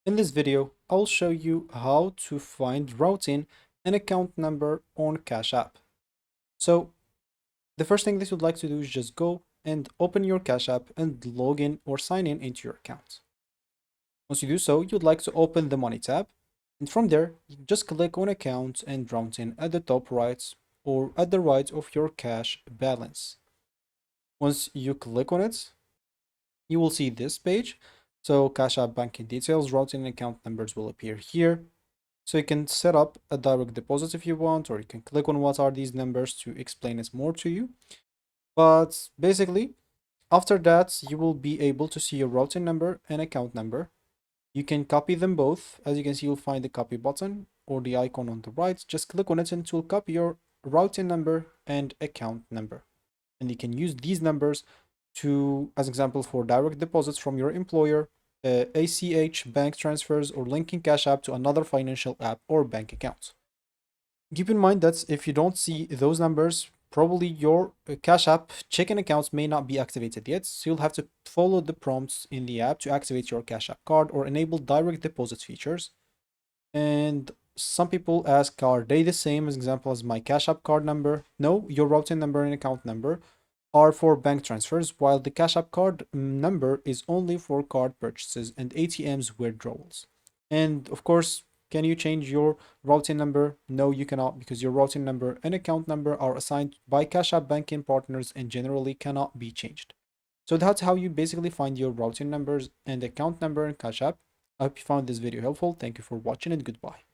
In this video, I'll show you how to find routing and account number on Cash App. So the first thing that you'd like to do is just go and open your Cash App and log in or sign in into your account. Once you do so, you'd like to open the Money tab. And from there, you just click on Account and Routing at the top right or at the right of your cash balance. Once you click on it, you will see this page. So Cash App banking details, routing and account numbers will appear here. So you can set up a direct deposit if you want, or you can click on what are these numbers to explain it more to you. But basically, after that, you will be able to see your routing number and account number. You can copy them both. As you can see, you'll find the copy button or the icon on the right. Just click on it and it will copy your routing number and account number. And you can use these numbers to, as example, for direct deposits from your employer, ACH, bank transfers, or linking Cash App to another financial app or bank account. Keep in mind that if you don't see those numbers, probably your Cash App checking accounts may not be activated yet. So you'll have to follow the prompts in the app to activate your Cash App card or enable direct deposit features. And some people ask, are they the same as example as my Cash App card number? No, your routing number and account number are for bank transfers, while the Cash App card number is only for card purchases and ATMs withdrawals. And of course, can you change your routing number? No, you cannot, because your routing number and account number are assigned by Cash App banking partners and generally cannot be changed. So that's how you basically find your routing numbers and account number in Cash App. I hope you found this video helpful. Thank you for watching and goodbye.